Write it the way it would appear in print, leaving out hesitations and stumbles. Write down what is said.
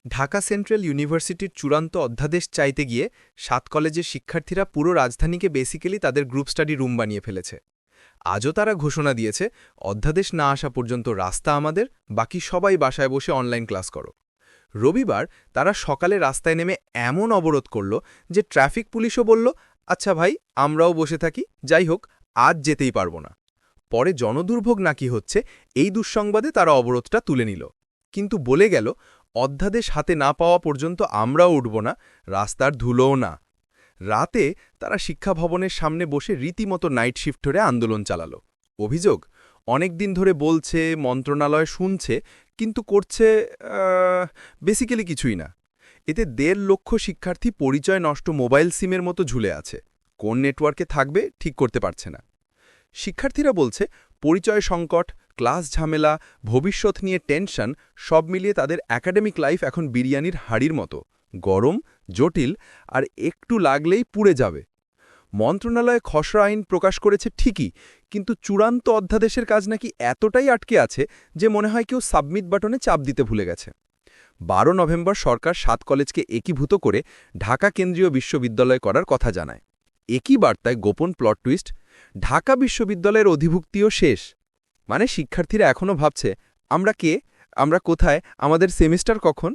Dhaka central ইউনিভার্সিটির চূড়ান্ত অধ্যাদেশ চাইতে গিয়ে ৭ কলেজের শিক্ষার্থীরা পুরো রাজধানীকে বেসিক্যালি তাদের গ্রুপ স্টাডি রুম বানিয়ে ফেলেছে। আজও তারা ঘোষণা দিয়েছে, অধ্যাদেশ না আসা পর্যন্ত রাস্তা আমাদের, বাকি সবাই বাসায় বসে অনলাইন ক্লাস করো। রবিবার তারা সকালে রাস্তায় নেমে এমন অবরোধ করল যে ট্রাফিক পুলিশও বলল, আচ্ছা ভাই, আমরাও বসে থাকি, যাই হোক, আজ যেতেই পারব না। পরে জনদুর্ভোগ নাকি হচ্ছে, এই দুঃসংবাদে তারা অবরোধটা তুলে নিল, কিন্তু বলে গেল, অধ্যাদেশ হাতে না পাওয়া পর্যন্ত আমরাও উঠব না, রাস্তার ধুলোও না। রাতে তারা শিক্ষা ভবনের সামনে বসে রীতিমতো নাইট শিফট ধরে আন্দোলন চালালো। অভিযোগ, অনেক দিন ধরে বলছে, মন্ত্রণালয় শুনছে, কিন্তু করছে বেসিক্যালি কিছুই না। এতে ১.৫ লক্ষ শিক্ষার্থী পরিচয় নষ্ট মোবাইল সিমের মতো ঝুলে আছে, কোন নেটওয়ার্কে থাকবে ঠিক করতে পারছে না। শিক্ষার্থীরা বলছে, পরিচয় সংকট, ক্লাস ঝামেলা, ভবিষ্যৎ নিয়ে টেনশন, সব মিলিয়ে তাদের একাডেমিক লাইফ এখন বিরিয়ানির হাড়ির মতো গরম, জটিল, আর একটু লাগলেই পুড়ে যাবে। মন্ত্রণালয় খসড়া আইন প্রকাশ করেছে ঠিকই, কিন্তু চূড়ান্ত অধ্যাদেশের কাজ নাকি এতটাই আটকে আছে যে মনে হয় কেউ সাবমিট বাটনে চাপ দিতে ভুলে গেছে। ১২ নভেম্বর সরকার ৭ কলেজকে একীভূত করে ঢাকা কেন্দ্রীয় বিশ্ববিদ্যালয় করার কথা জানায়। একই বার্তায় গোপন প্লট টুইস্ট, ঢাকা বিশ্ববিদ্যালয়ের অধিভুক্তিও শেষ। মানে শিক্ষার্থীরা এখনও ভাবছে, আমরা কে, আমরা কোথায়, আমাদের সেমিস্টার কখন।